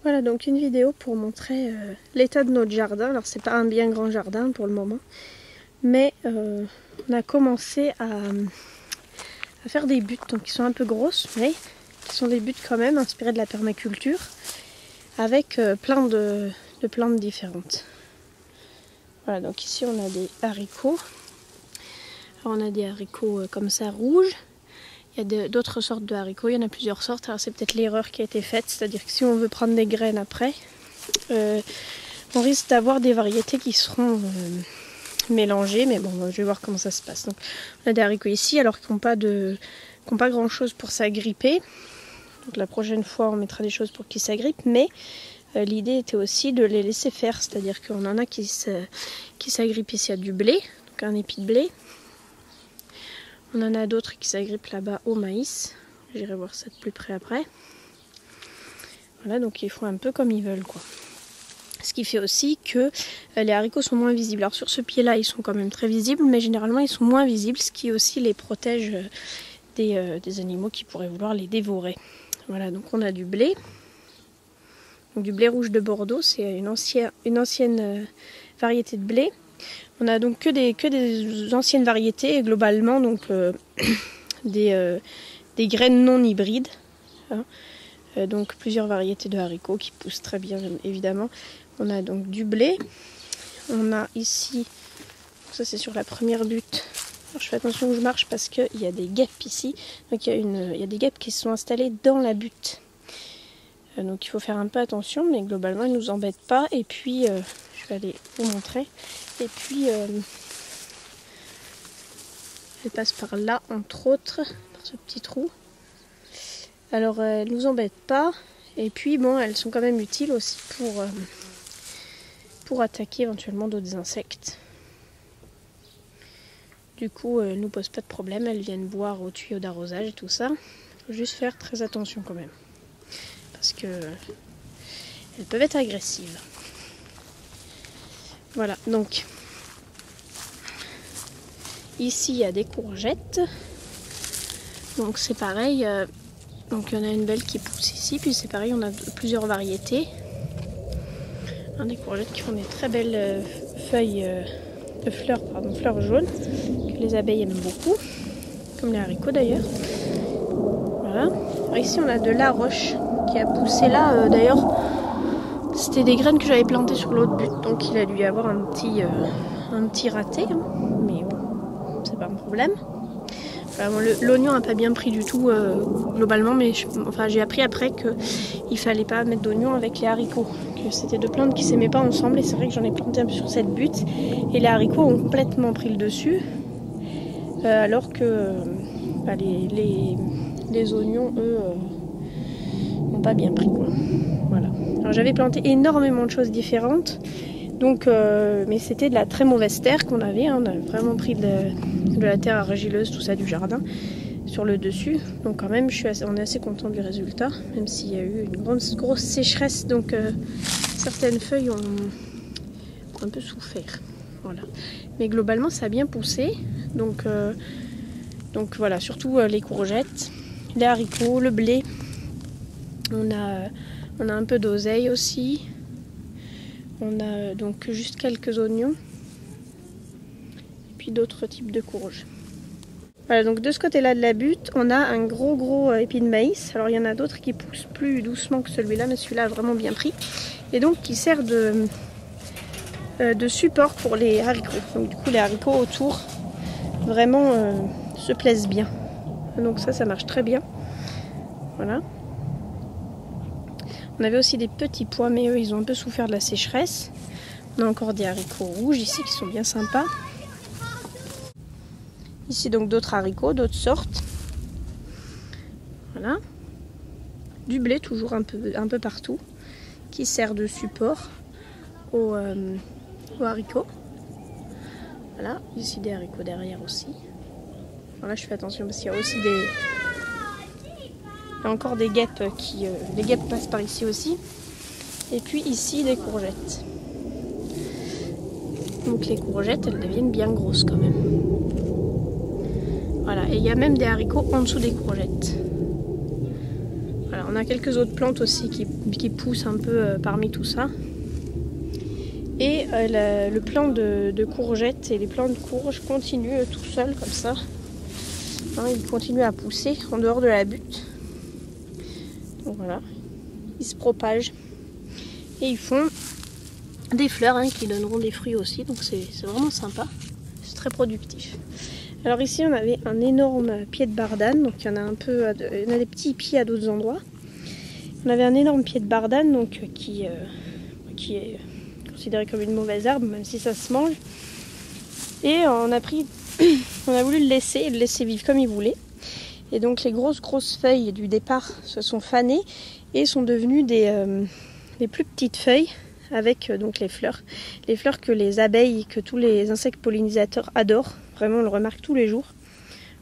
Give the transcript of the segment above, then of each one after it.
Voilà donc une vidéo pour montrer l'état de notre jardin. Alors c'est pas un bien grand jardin pour le moment, mais on a commencé à faire des buttes donc qui sont un peu grosses, mais qui sont des buttes quand même inspirées de la permaculture, avec plein de plantes différentes. Voilà, donc ici on a des haricots. Alors on a des haricots comme ça rouges. Il y a d'autres sortes de haricots, il y en a plusieurs sortes. Alors c'est peut-être l'erreur qui a été faite, c'est-à-dire que si on veut prendre des graines après, on risque d'avoir des variétés qui seront mélangées. Mais bon, je vais voir comment ça se passe. Donc on a des haricots ici, alors qu'ils n'ont pas grand-chose pour s'agripper. Donc la prochaine fois on mettra des choses pour qu'ils s'agrippent, mais l'idée était aussi de les laisser faire, c'est-à-dire qu'on en a qui s'agrippent ici à du blé, donc un épi de blé. On en a d'autres qui s'agrippent là-bas au maïs. J'irai voir ça de plus près après. Voilà, donc ils font un peu comme ils veulent, quoi. Ce qui fait aussi que les haricots sont moins visibles. Alors sur ce pied-là, ils sont quand même très visibles, mais généralement ils sont moins visibles, ce qui aussi les protège des animaux qui pourraient vouloir les dévorer. Voilà, donc on a du blé. Donc du blé rouge de Bordeaux, c'est une ancienne variété de blé. On a donc que des anciennes variétés et globalement donc des graines non hybrides. Hein. Donc plusieurs variétés de haricots qui poussent très bien évidemment. On a donc du blé. On a ici, ça c'est sur la première butte. Alors, je fais attention où je marche parce qu'il y a des guêpes ici. Donc il y a des guêpes qui se sont installées dans la butte. Donc il faut faire un peu attention, mais globalement ils ne nous embêtent pas. Et puis je vais aller vous montrer. Et puis elle passe par là, entre autres, par ce petit trou. Alors elles ne nous embêtent pas. Et puis bon, elles sont quand même utiles aussi pour attaquer éventuellement d'autres insectes. Du coup, elles ne nous posent pas de problème. Elles viennent boire au tuyau d'arrosage et tout ça. Il faut juste faire très attention quand même. Parce que elles peuvent être agressives. Voilà, donc ici il y a des courgettes. Donc c'est pareil, donc il y en a une belle qui pousse ici, puis c'est pareil, on a plusieurs variétés. Des courgettes qui font des très belles fleurs jaunes, que les abeilles aiment beaucoup, comme les haricots d'ailleurs. Voilà. Alors ici on a de la roche qui a poussé là, d'ailleurs. C'était des graines que j'avais plantées sur l'autre butte, donc il a dû y avoir un petit raté, hein. Mais bon, c'est pas un problème. Voilà, bon, l'oignon n'a pas bien pris du tout globalement, mais j'ai appris après qu'il fallait pas mettre d'oignon avec les haricots, que c'était deux plantes qui s'aimaient pas ensemble, et c'est vrai que j'en ai planté un peu sur cette butte, et les haricots ont complètement pris le dessus, alors que les oignons, eux, n'ont pas bien pris, quoi. Voilà. Alors j'avais planté énormément de choses différentes, donc, mais c'était de la très mauvaise terre qu'on avait, hein. On a vraiment pris de la terre argileuse, tout ça du jardin, sur le dessus. Donc quand même, on est assez content du résultat, même s'il y a eu une grosse sécheresse, donc certaines feuilles ont un peu souffert. Voilà. Mais globalement, ça a bien poussé, donc voilà, surtout les courgettes, les haricots, le blé. On a un peu d'oseille aussi. On a donc juste quelques oignons. Et puis d'autres types de courges. Voilà, donc de ce côté-là de la butte, on a un gros épi de maïs. Alors il y en a d'autres qui poussent plus doucement que celui-là, mais celui-là a vraiment bien pris. Et donc qui sert de support pour les haricots. Donc du coup les haricots autour vraiment se plaisent bien. Donc ça marche très bien. Voilà. On avait aussi des petits pois, mais eux, ils ont un peu souffert de la sécheresse. On a encore des haricots rouges ici qui sont bien sympas. Ici, donc, d'autres haricots, d'autres sortes. Voilà. Du blé, toujours un peu partout, qui sert de support aux haricots. Voilà. Ici, des haricots derrière aussi. Voilà, je fais attention parce qu'il y a aussi il y a encore des guêpes les guêpes passent par ici aussi. Et puis ici des courgettes. Donc les courgettes, elles deviennent bien grosses quand même. Voilà, et il y a même des haricots en dessous des courgettes. Voilà, on a quelques autres plantes aussi qui poussent un peu parmi tout ça. Et le plant de courgettes et les plants de courge continuent tout seuls comme ça. Hein, ils continuent à pousser en dehors de la butte. Donc voilà, ils se propagent. Et ils font des fleurs hein, qui donneront des fruits aussi. Donc c'est vraiment sympa. C'est très productif. Alors ici on avait un énorme pied de bardane. Donc il y en a un peu, il y en a des petits pieds à d'autres endroits. On avait un énorme pied de bardane donc, qui est considéré comme une mauvaise herbe, même si ça se mange. Et on a voulu le laisser vivre comme il voulait. Et donc les grosses feuilles du départ se sont fanées et sont devenues des plus petites feuilles avec donc les fleurs. Les fleurs que les abeilles, que tous les insectes pollinisateurs adorent. Vraiment on le remarque tous les jours.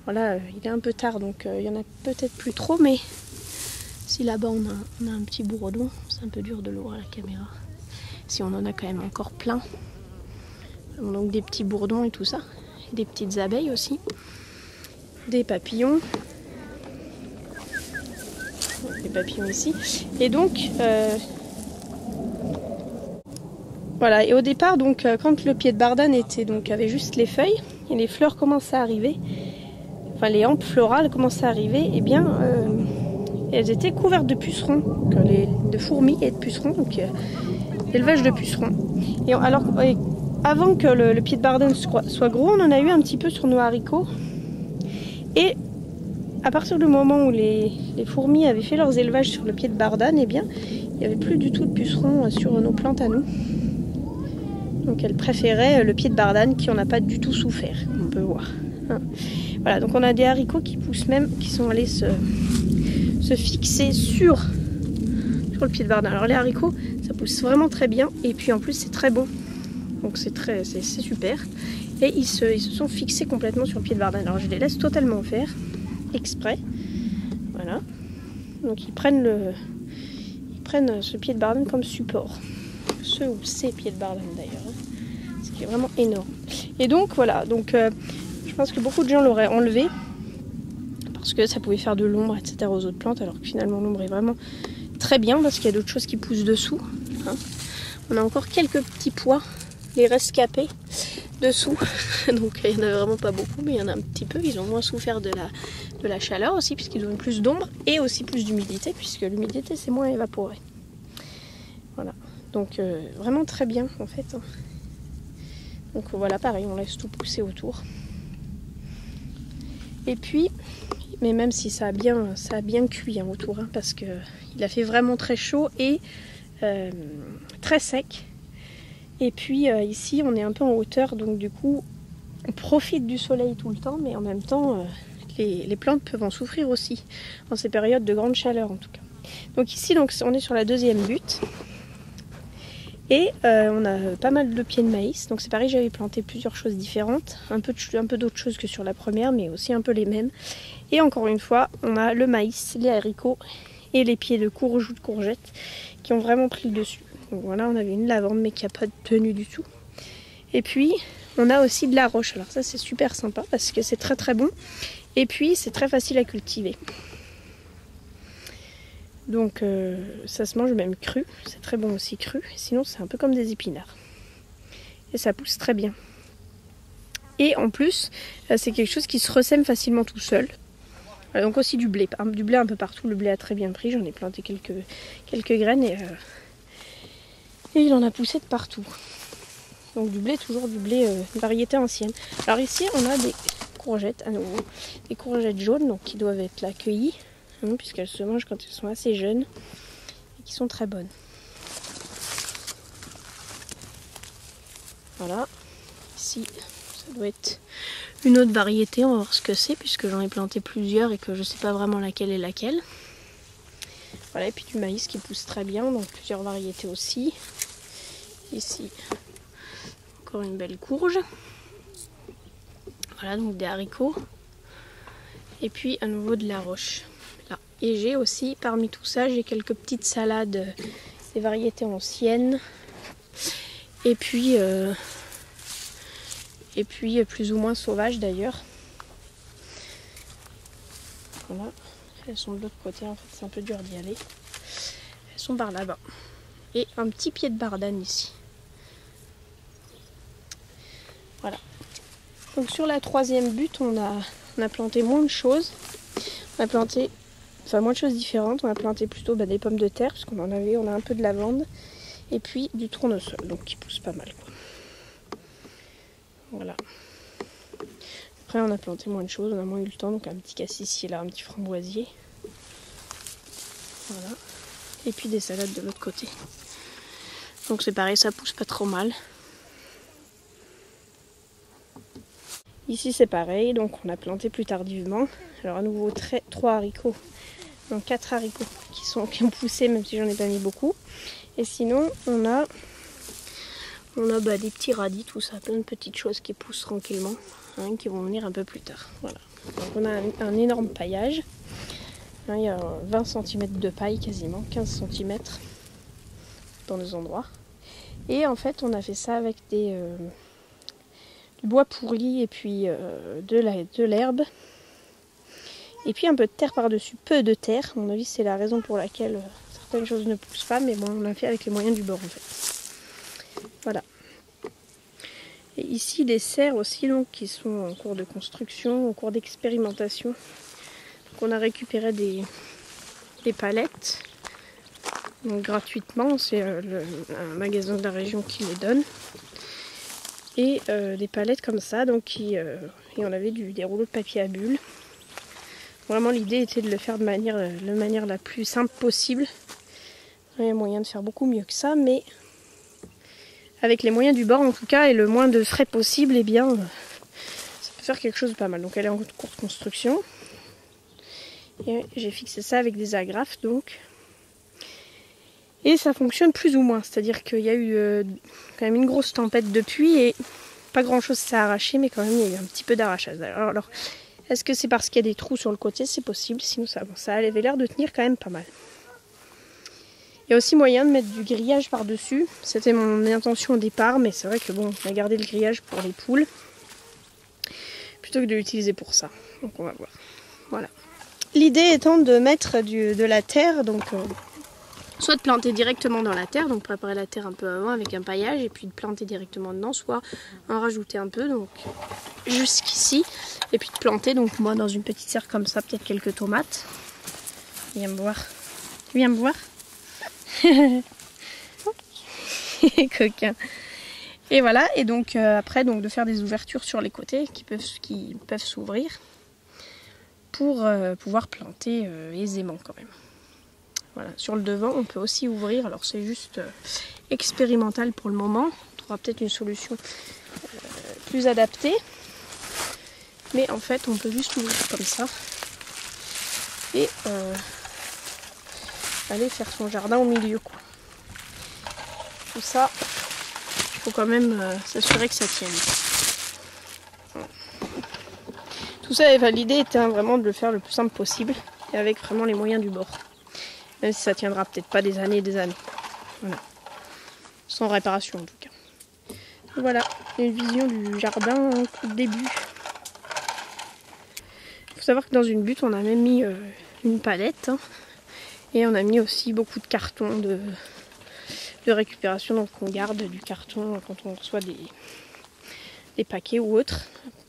Voilà, il est un peu tard donc il y en a peut-être plus trop, mais si là-bas on a un petit bourdon, c'est un peu dur de l'ouvrir à la caméra. Si on en a quand même encore plein. Donc des petits bourdons et tout ça. Des petites abeilles aussi. Des papillons. Des papillons ici. Et donc, voilà. Et au départ, donc, quand le pied de bardane avait juste les feuilles, et les fleurs commençaient à arriver, enfin les hampes florales commençaient à arriver, et bien, elles étaient couvertes de pucerons, de fourmis et de pucerons. Donc, élevage de pucerons. Et avant que le pied de bardane soit gros, on en a eu un petit peu sur nos haricots. Et à partir du moment où les fourmis avaient fait leurs élevages sur le pied de bardane, eh bien, il n'y avait plus du tout de pucerons sur nos plantes à nous. Donc elles préféraient le pied de bardane qui en a pas du tout souffert, on peut voir. Voilà, donc on a des haricots qui poussent même, qui sont allés se fixer sur le pied de bardane. Alors les haricots, ça pousse vraiment très bien et puis en plus c'est très bon. Donc c'est super. Et ils se sont fixés complètement sur le pied de bardane. Alors je les laisse totalement faire, exprès. Voilà. Donc ils prennent ce pied de bardane comme support. Ce ou ces pieds de bardane d'ailleurs. Ce qui est vraiment énorme. Et donc voilà. Donc je pense que beaucoup de gens l'auraient enlevé parce que ça pouvait faire de l'ombre, etc. aux autres plantes. Alors que finalement l'ombre est vraiment très bien parce qu'il y a d'autres choses qui poussent dessous. Hein. On a encore quelques petits pois, les rescapés dessous. Donc il n'y en a vraiment pas beaucoup, mais il y en a un petit peu. Ils ont moins souffert de la chaleur aussi, puisqu'ils ont plus d'ombre et aussi plus d'humidité, puisque l'humidité c'est moins évaporé. Voilà. Donc vraiment très bien en fait. Donc voilà, pareil, on laisse tout pousser autour. Et puis, mais même si ça a bien cuit hein, autour, hein, parce que il a fait vraiment très chaud et très sec. Et puis ici on est un peu en hauteur, donc du coup on profite du soleil tout le temps, mais en même temps les plantes peuvent en souffrir aussi en ces périodes de grande chaleur en tout cas. Donc ici on est sur la deuxième butte et on a pas mal de pieds de maïs. Donc c'est pareil, j'avais planté plusieurs choses différentes, un peu d'autres choses que sur la première, mais aussi un peu les mêmes. Et encore une fois, on a le maïs, les haricots et les pieds de courge ou de courgettes qui ont vraiment pris le dessus. Donc voilà, on avait une lavande mais qui n'a pas tenu du tout. Et puis on a aussi de la roche. Alors ça c'est super sympa parce que c'est très très bon. Et puis c'est très facile à cultiver. Donc ça se mange même cru. C'est très bon aussi cru. Sinon c'est un peu comme des épinards. Et ça pousse très bien. Et en plus c'est quelque chose qui se ressème facilement tout seul. Donc aussi du blé un peu partout. Le blé a très bien pris. J'en ai planté quelques graines et il en a poussé de partout. Donc du blé, toujours du blé variété ancienne. Alors ici on a des courgettes à nouveau. Des courgettes jaunes donc, qui doivent être là cueillies. Hein, puisqu'elles se mangent quand elles sont assez jeunes. Et qui sont très bonnes. Voilà. Ici ça doit être une autre variété. On va voir ce que c'est puisque j'en ai planté plusieurs et que je ne sais pas vraiment laquelle est laquelle. Voilà, et puis du maïs qui pousse très bien. Donc plusieurs variétés aussi. Ici, encore une belle courge. Voilà, donc des haricots. Et puis à nouveau de la roche. Là. Et j'ai aussi, parmi tout ça, j'ai quelques petites salades, des variétés anciennes. Et puis plus ou moins sauvages d'ailleurs. Voilà. Elles sont de l'autre côté, en fait c'est un peu dur d'y aller. Elles sont par là-bas. Et un petit pied de bardane ici. Voilà. Donc sur la troisième butte, on a planté moins de choses. On a planté, enfin moins de choses différentes. On a planté plutôt des pommes de terre, parce qu'on en avait, on a un peu de lavande. Et puis du tournesol, donc qui pousse pas mal, quoi. Voilà. Après on a planté moins de choses, on a moins eu le temps, donc un petit cassissier là, un petit framboisier. Voilà. Et puis des salades de l'autre côté. Donc c'est pareil, ça pousse pas trop mal. Ici c'est pareil, donc on a planté plus tardivement. Alors à nouveau 3 haricots, donc 4 haricots qui ont poussé, même si j'en ai pas mis beaucoup. Et sinon on a des petits radis, tout ça, plein de petites choses qui poussent tranquillement, hein, qui vont venir un peu plus tard. Voilà. Donc on a un énorme paillage. Hein, il y a 20 cm de paille quasiment, 15 cm dans des endroits. Et en fait on a fait ça avec du bois pourri et puis de l'herbe. Et puis un peu de terre par-dessus, peu de terre. À mon avis c'est la raison pour laquelle certaines choses ne poussent pas, mais bon on l'a fait avec les moyens du bord en fait. Voilà. Et ici des serres aussi donc, qui sont en cours de construction, en cours d'expérimentation. Donc on a récupéré des palettes donc, gratuitement, c'est un magasin de la région qui les donne. Et des palettes comme ça, donc et on avait des rouleaux de papier à bulles. Vraiment l'idée était de le faire de manière la plus simple possible. Il y a moyen de faire beaucoup mieux que ça, mais avec les moyens du bord en tout cas et le moins de frais possible, eh bien ça peut faire quelque chose de pas mal. Donc elle est en cours de construction. Et j'ai fixé ça avec des agrafes donc. Et ça fonctionne plus ou moins, c'est-à-dire qu'il y a eu quand même une grosse tempête depuis et pas grand chose s'est arraché, mais quand même il y a eu un petit peu d'arrachage. Alors est-ce que c'est parce qu'il y a des trous sur le côté? C'est possible, sinon ça avait l'air de tenir quand même pas mal. Il y a aussi moyen de mettre du grillage par-dessus. C'était mon intention au départ, mais c'est vrai que bon, on a gardé le grillage pour les poules plutôt que de l'utiliser pour ça. Donc on va voir. Voilà. L'idée étant de mettre de la terre, donc soit de planter directement dans la terre, donc préparer la terre un peu avant avec un paillage, et puis de planter directement dedans, soit en rajouter un peu, donc jusqu'ici, et puis de planter, donc moi dans une petite serre comme ça, peut-être quelques tomates. Viens me voir. Viens me voir. Coquin. Et voilà, et donc après donc de faire des ouvertures sur les côtés qui peuvent s'ouvrir pour pouvoir planter aisément quand même. Voilà, sur le devant on peut aussi ouvrir, alors c'est juste expérimental pour le moment, on trouvera peut-être une solution plus adaptée, mais en fait on peut juste ouvrir comme ça et aller faire son jardin au milieu quoi. Tout ça, il faut quand même s'assurer que ça tienne. Voilà. Tout ça, enfin, l'idée était vraiment de le faire le plus simple possible et avec vraiment les moyens du bord. Même si ça tiendra peut-être pas des années et des années. Voilà. Sans réparation en tout cas. Voilà, une vision du jardin au tout début. Il faut savoir que dans une butte, on a même mis une palette. Hein. Et on a mis aussi beaucoup de cartons de récupération, donc on garde du carton quand on reçoit des paquets ou autres.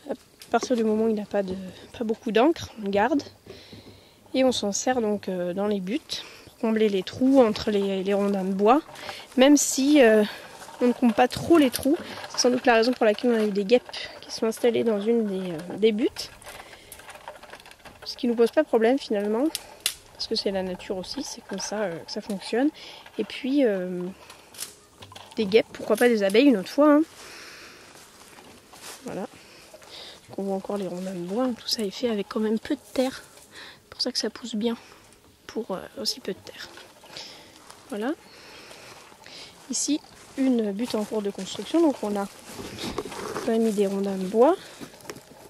À partir du moment où il n'a pas beaucoup d'encre, on garde. Et on s'en sert donc dans les buttes pour combler les trous entre les rondins de bois. Même si on ne comble pas trop les trous, c'est sans doute la raison pour laquelle on a eu des guêpes qui sont installées dans une des buttes. Ce qui ne nous pose pas de problème finalement. Parce que c'est la nature aussi, c'est comme ça que ça fonctionne. Et puis, des guêpes, pourquoi pas des abeilles une autre fois. Hein. Voilà. Donc on voit encore les rondins de bois, hein. Tout ça est fait avec quand même peu de terre. C'est pour ça que ça pousse bien, pour aussi peu de terre. Voilà. Ici, une butte en cours de construction. Donc on a mis des rondins de bois,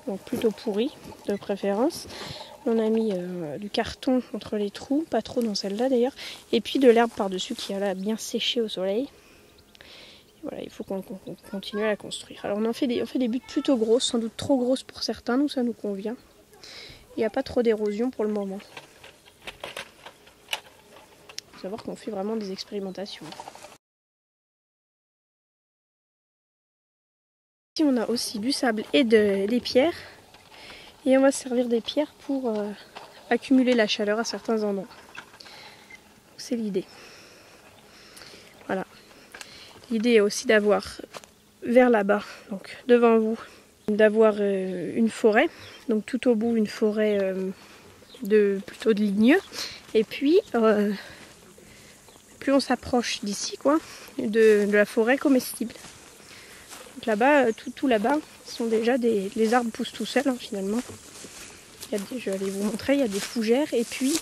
donc plutôt pourris de préférence. On a mis du carton entre les trous, pas trop dans celle-là d'ailleurs, et puis de l'herbe par-dessus qui a là bien séché au soleil. Et voilà, il faut qu'on continue à la construire. Alors on fait des buttes plutôt grosses, sans doute trop grosses pour certains, nous ça nous convient. Il n'y a pas trop d'érosion pour le moment. faut savoir qu'on fait vraiment des expérimentations. Ici on a aussi du sable et des pierres. Et on va se servir des pierres pour accumuler la chaleur à certains endroits. C'est l'idée. Voilà. L'idée est aussi d'avoir vers là-bas, donc devant vous, d'avoir une forêt. Donc tout au bout une forêt plutôt de ligneux. Et puis plus on s'approche d'ici, quoi, de la forêt comestible. Donc là-bas, tout là-bas, sont déjà les arbres poussent tout seuls, hein, finalement. Je vais aller vous montrer, il y a des fougères et puis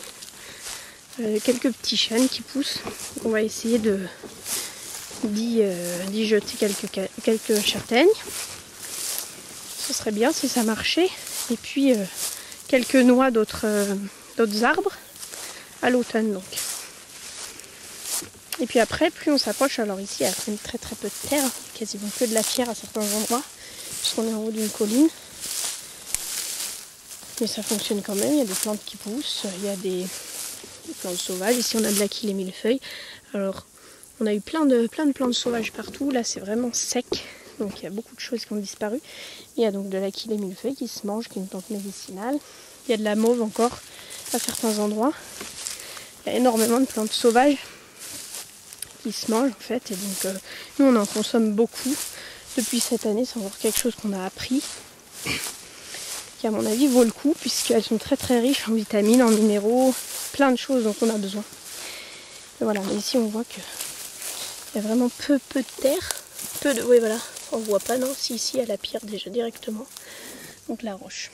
quelques petits chênes qui poussent. On va essayer d'y jeter quelques châtaignes. Ce serait bien si ça marchait. Et puis quelques noix d'autres arbres à l'automne donc. Et puis après, plus on s'approche, alors ici il y a quand même très peu de terre, quasiment que de la pierre à certains endroits, puisqu'on est en haut d'une colline. Mais ça fonctionne quand même, il y a des plantes qui poussent, il y a des plantes sauvages. Ici on a de l'aquil et millefeuille. Alors on a eu plein de plantes sauvages partout, là c'est vraiment sec, donc il y a beaucoup de choses qui ont disparu. Il y a donc de l'aquil et millefeuille qui se mange, qui est une plante médicinale. Il y a de la mauve encore à certains endroits. Il y a énormément de plantes sauvages qui se mangent en fait, et donc nous on en consomme beaucoup depuis cette année. C'est encore quelque chose qu'on a appris, qui à mon avis vaut le coup, puisqu'elles sont très riches en vitamines, en minéraux, plein de choses dont on a besoin. Et voilà, mais ici on voit qu'il y a vraiment peu de terre, oui voilà, on voit pas, non, si ici il y a la pierre déjà directement, donc la roche.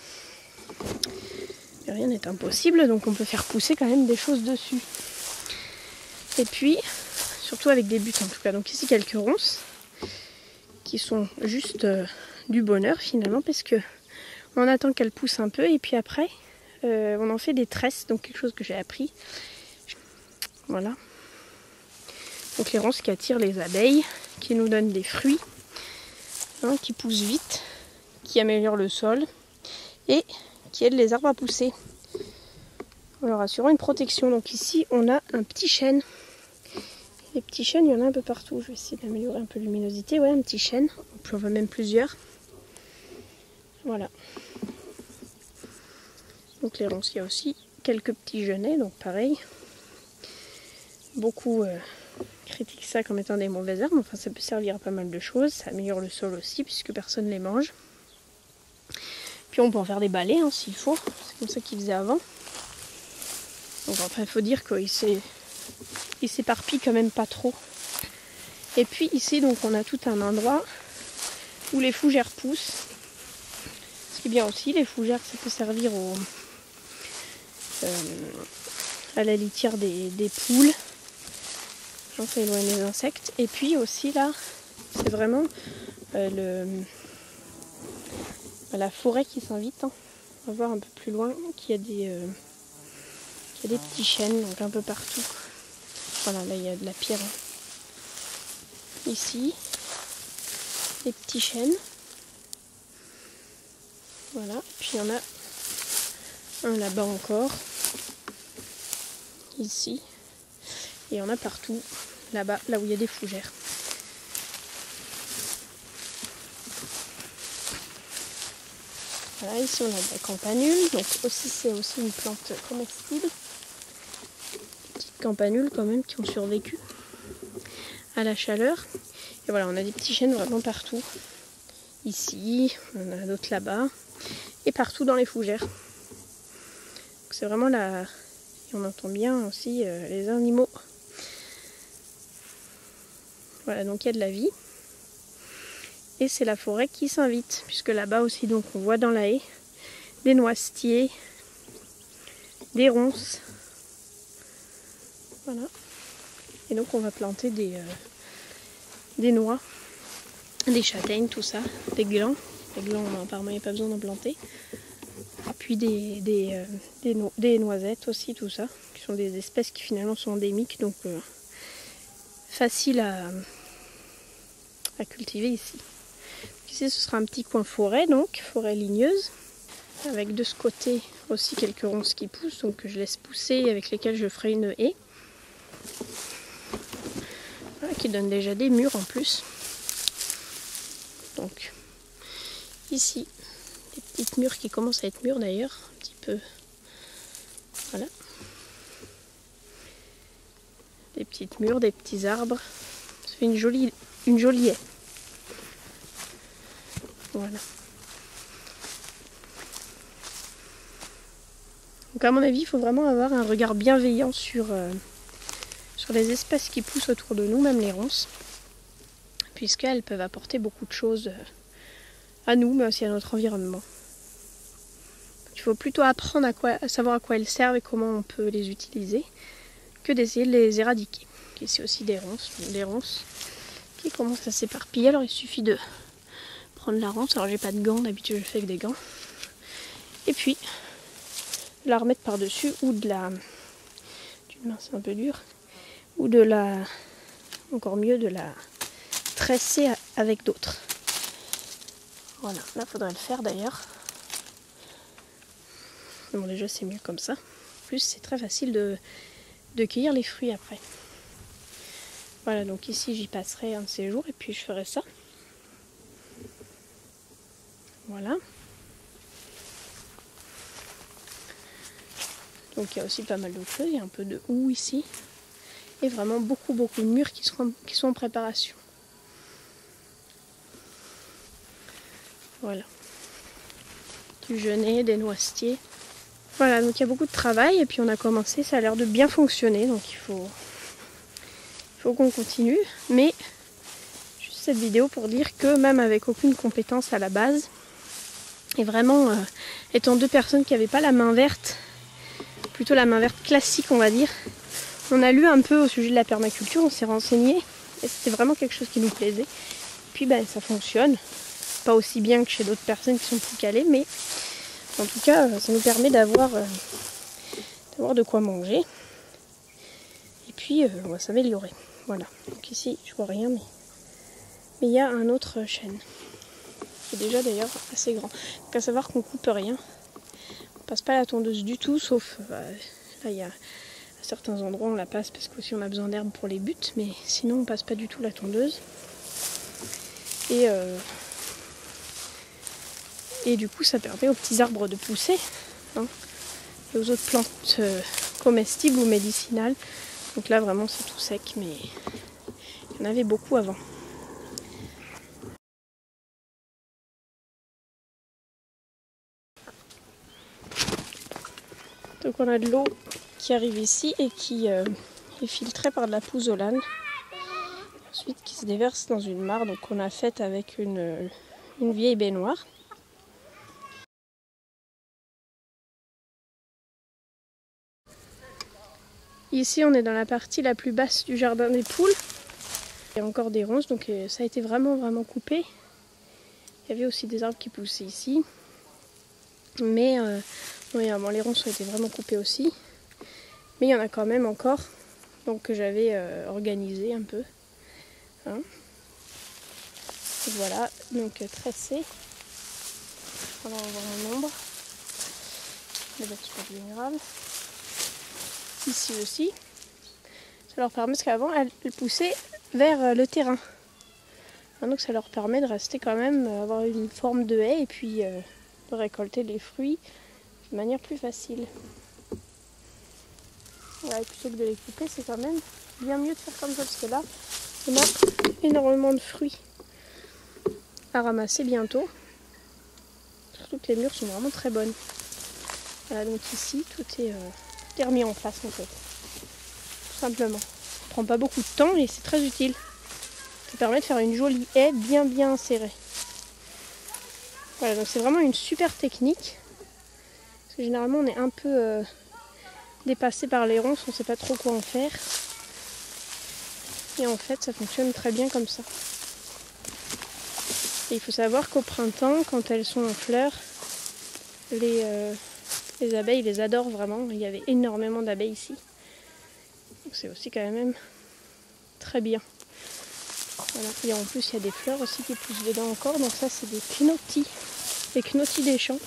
Mais rien n'est impossible, donc on peut faire pousser quand même des choses dessus. Et puis, surtout avec des buttes en tout cas, donc ici quelques ronces, qui sont juste du bonheur finalement, parce que on attend qu'elles poussent un peu et puis après on en fait des tresses, donc quelque chose que j'ai appris. Voilà. Donc les ronces qui attirent les abeilles, qui nous donnent des fruits, hein, qui poussent vite, qui améliorent le sol et qui aident les arbres à pousser, en leur assurant une protection. Donc ici on a un petit chêne. Les petits chênes, il y en a un peu partout. Je vais essayer d'améliorer un peu la luminosité. Ouais, un petit chêne. Puis on voit même plusieurs. Voilà. Donc les ronces, il y a aussi quelques petits genêts, donc pareil. Beaucoup critiquent ça comme étant des mauvaises herbes. Enfin, ça peut servir à pas mal de choses. Ça améliore le sol aussi, puisque personne ne les mange. Puis on peut en faire des balais, hein, s'il faut. C'est comme ça qu'ils faisaient avant. Donc enfin, il faut dire qu'il s'éparpille quand même pas trop. Et puis ici, donc on a tout un endroit où les fougères poussent. Ce qui est bien aussi, les fougères, ça peut servir à la litière des poules. Ça éloigne les insectes. Et puis aussi là, c'est vraiment la forêt qui s'invite. Hein. On va voir un peu plus loin qu'il y a des petits chênes, donc un peu partout. Voilà, là il y a de la pierre. Ici, des petits chênes. Voilà, puis il y en a un là-bas encore. Ici. Et il y en a partout. Là-bas, là où il y a des fougères. Voilà, ici on a de la campanule. Donc aussi c'est aussi une plante comestible. Petites campanules quand même qui ont survécu à la chaleur. Et voilà, on a des petits chênes vraiment partout. Ici, on en a d'autres là-bas. Et partout dans les fougères. C'est vraiment là. Et on entend bien aussi les animaux. Voilà, donc il y a de la vie. Et c'est la forêt qui s'invite, puisque là-bas aussi, donc on voit dans la haie des noisetiers, des ronces. Voilà. Et donc on va planter des noix, des châtaignes, tout ça, des glands. Les glands, apparemment il n'y a pas besoin d'en planter. Et puis des noisettes aussi, tout ça, qui sont des espèces qui finalement sont endémiques, donc facile à cultiver ici. Ici ce sera un petit coin forêt, donc forêt ligneuse, avec de ce côté aussi quelques ronces qui poussent, donc que je laisse pousser, avec lesquelles je ferai une haie. Voilà, qui donne déjà des murs en plus. Donc ici, des petites murs qui commencent à être mûres d'ailleurs, un petit peu. Voilà. Des petites murs, des petits arbres. Ça fait une jolie haie. Voilà. Donc à mon avis, il faut vraiment avoir un regard bienveillant sur les espèces qui poussent autour de nous, même les ronces, puisqu'elles peuvent apporter beaucoup de choses à nous, mais aussi à notre environnement. Il faut plutôt apprendre à savoir à quoi elles servent et comment on peut les utiliser, que d'essayer de les éradiquer. Ici aussi des ronces qui commencent à s'éparpiller. Alors il suffit de prendre la ronce. Alors j'ai pas de gants, d'habitude je fais avec des gants. Et puis la remettre par-dessus ou de la... d'une main c'est un peu dur. Ou de la... encore mieux de la tresser avec d'autres. Voilà, là faudrait le faire d'ailleurs. Bon déjà c'est mieux comme ça. En plus c'est très facile de cueillir les fruits après. Voilà, donc ici j'y passerai un de ces jours et puis je ferai ça. Voilà. Donc il y a aussi pas mal d'autres choses, il y a un peu de houx ici. Et vraiment beaucoup de murs qui sont en préparation. Voilà. Du genêt, des noisetiers. Voilà, donc il y a beaucoup de travail et puis on a commencé, ça a l'air de bien fonctionner, donc il faut qu'on continue. Mais juste cette vidéo pour dire que même avec aucune compétence à la base, et vraiment étant deux personnes qui n'avaient pas la main verte, plutôt la main verte classique on va dire, on a lu un peu au sujet de la permaculture, on s'est renseigné et c'était vraiment quelque chose qui nous plaisait. Et puis ben, ça fonctionne, pas aussi bien que chez d'autres personnes qui sont plus calées, mais en tout cas ça nous permet d'avoir de quoi manger. Et puis on va s'améliorer. Voilà, donc ici je vois rien, mais il y a un autre chêne qui est déjà d'ailleurs assez grand. Donc à savoir qu'on coupe rien, on passe pas la tondeuse du tout, sauf là il y a à certains endroits on la passe parce qu'aussi on a besoin d'herbe pour les buts, mais sinon on passe pas du tout la tondeuse. Et du coup ça permet aux petits arbres de pousser, hein, et aux autres plantes comestibles ou médicinales. Donc là vraiment c'est tout sec, mais il y en avait beaucoup avant. Donc on a de l'eau qui arrive ici et qui est filtrée par de la pouzzolane. Ensuite qui se déverse dans une mare, donc on a faite avec une vieille baignoire. Ici on est dans la partie la plus basse du jardin des poules. Il y a encore des ronces, donc ça a été vraiment coupé. Il y avait aussi des arbres qui poussaient ici. Mais les ronces ont été vraiment coupées aussi. Mais il y en a quand même encore, donc que j'avais organisé un peu. Hein. Voilà, donc tressé. Voilà, on voit mon ombre. Les bâtiments générales. Ici aussi. Ça leur permet, parce qu'avant, elles poussaient vers le terrain. Donc ça leur permet de rester quand même, avoir une forme de haie et puis de récolter les fruits de manière plus facile. Ouais, plutôt que de les couper, c'est quand même bien mieux de faire comme ça, parce que là, on a énormément de fruits à ramasser bientôt. Surtout que les mûres sont vraiment très bonnes. Voilà, donc ici, tout est remis en place en fait. Tout simplement. Ça prend pas beaucoup de temps et c'est très utile. Ça permet de faire une jolie haie bien serrée. Voilà, donc c'est vraiment une super technique. Parce que généralement on est un peu dépassé par les ronces, on ne sait pas trop quoi en faire. Et en fait ça fonctionne très bien comme ça. Et il faut savoir qu'au printemps, quand elles sont en fleurs, les abeilles les adorent vraiment. Il y avait énormément d'abeilles ici. Donc c'est aussi quand même très bien. Voilà. Et en plus il y a des fleurs aussi qui poussent dedans encore. Donc ça c'est des cnotis. Les cnotis des champs.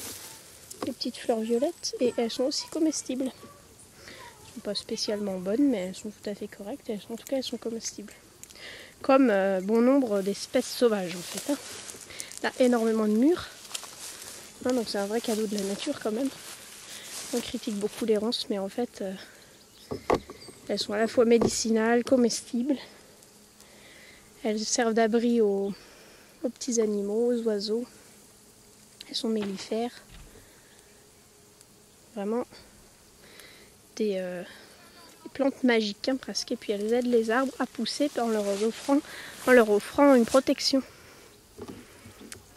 Des petites fleurs violettes. Et elles sont aussi comestibles. Elles ne sont pas spécialement bonnes, mais elles sont tout à fait correctes. En tout cas elles sont comestibles. comme bon nombre d'espèces sauvages en fait. Hein. Il y a énormément de mûres, hein, donc c'est un vrai cadeau de la nature quand même. On critique beaucoup les ronces, mais en fait elles sont à la fois médicinales, comestibles. Elles servent d'abri aux petits animaux, aux oiseaux. Elles sont mellifères. Vraiment des plantes magiques hein, presque. Et puis elles aident les arbres à pousser en leur offrant une protection.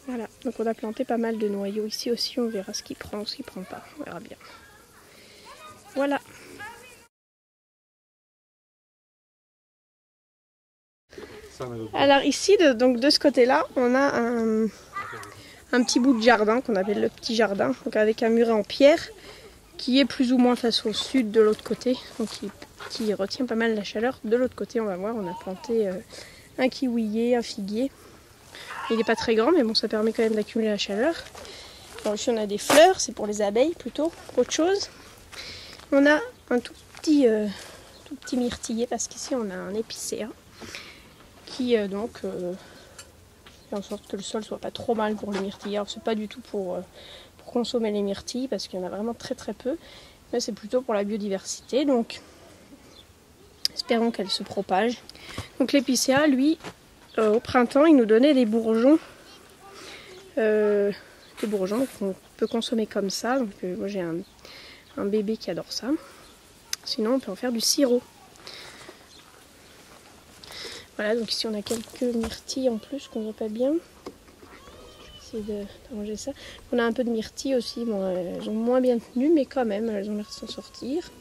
Voilà, donc on a planté pas mal de noyaux ici aussi. On verra ce qu'il prend, ce qu'il prend pas. On verra bien. Voilà. Alors ici, donc de ce côté-là, on a un petit bout de jardin qu'on appelle le petit jardin, donc avec un muret en pierre qui est plus ou moins face au sud de l'autre côté, donc qui retient pas mal la chaleur. De l'autre côté, on va voir, on a planté un kiwier, un figuier. Il n'est pas très grand, mais bon, ça permet quand même d'accumuler la chaleur. Alors ici, on a des fleurs, c'est pour les abeilles plutôt, autre chose. On a un tout petit myrtillier, parce qu'ici, on a un épicéa qui donc fait en sorte que le sol soit pas trop mal pour le myrtille. Alors c'est pas du tout pour consommer les myrtilles parce qu'il y en a vraiment très très peu, mais c'est plutôt pour la biodiversité, donc espérons qu'elle se propage. Donc l'épicéa, lui, au printemps, il nous donnait des bourgeons qu'on peut consommer comme ça. Donc moi j'ai un bébé qui adore ça. Sinon on peut en faire du sirop. Voilà, donc ici on a quelques myrtilles en plus qu'on voit pas bien. Je vais essayer d'arranger ça. On a un peu de myrtilles aussi, bon, elles ont moins bien tenu, mais quand même, elles ont l'air de s'en sortir.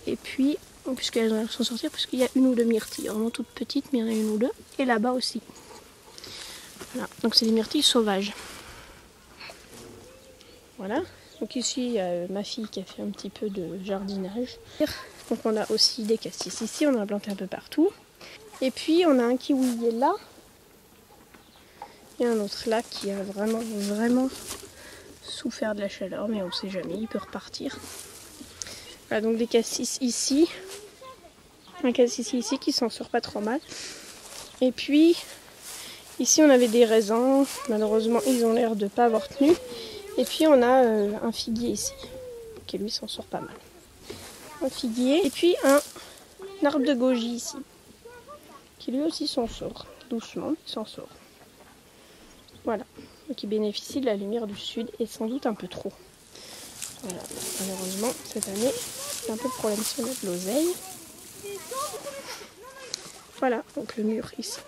Et puis, puisqu'elles ont l'air de s'en sortir, puisqu'il y a une ou deux myrtilles, vraiment toutes petites, mais il y en a une ou deux. Et là-bas aussi. Voilà, donc c'est des myrtilles sauvages. Voilà, donc ici il y a ma fille qui a fait un petit peu de jardinage. Donc on a aussi des cassis ici, on en a planté un peu partout. Et puis on a un kiwier là. Et un autre là qui a vraiment souffert de la chaleur, mais on ne sait jamais, il peut repartir. Voilà, donc des cassis ici. Un cassis ici qui s'en sort pas trop mal. Et puis ici on avait des raisins, malheureusement ils ont l'air de ne pas avoir tenu. Et puis on a un figuier ici, qui lui s'en sort pas mal. Un figuier, et puis un arbre de goji ici, qui lui aussi s'en sort, doucement, il s'en sort. Voilà, donc il bénéficie de la lumière du sud et sans doute un peu trop. Voilà, malheureusement cette année c'est un peu le problème si on a de l'oseille. Voilà, donc le mur ici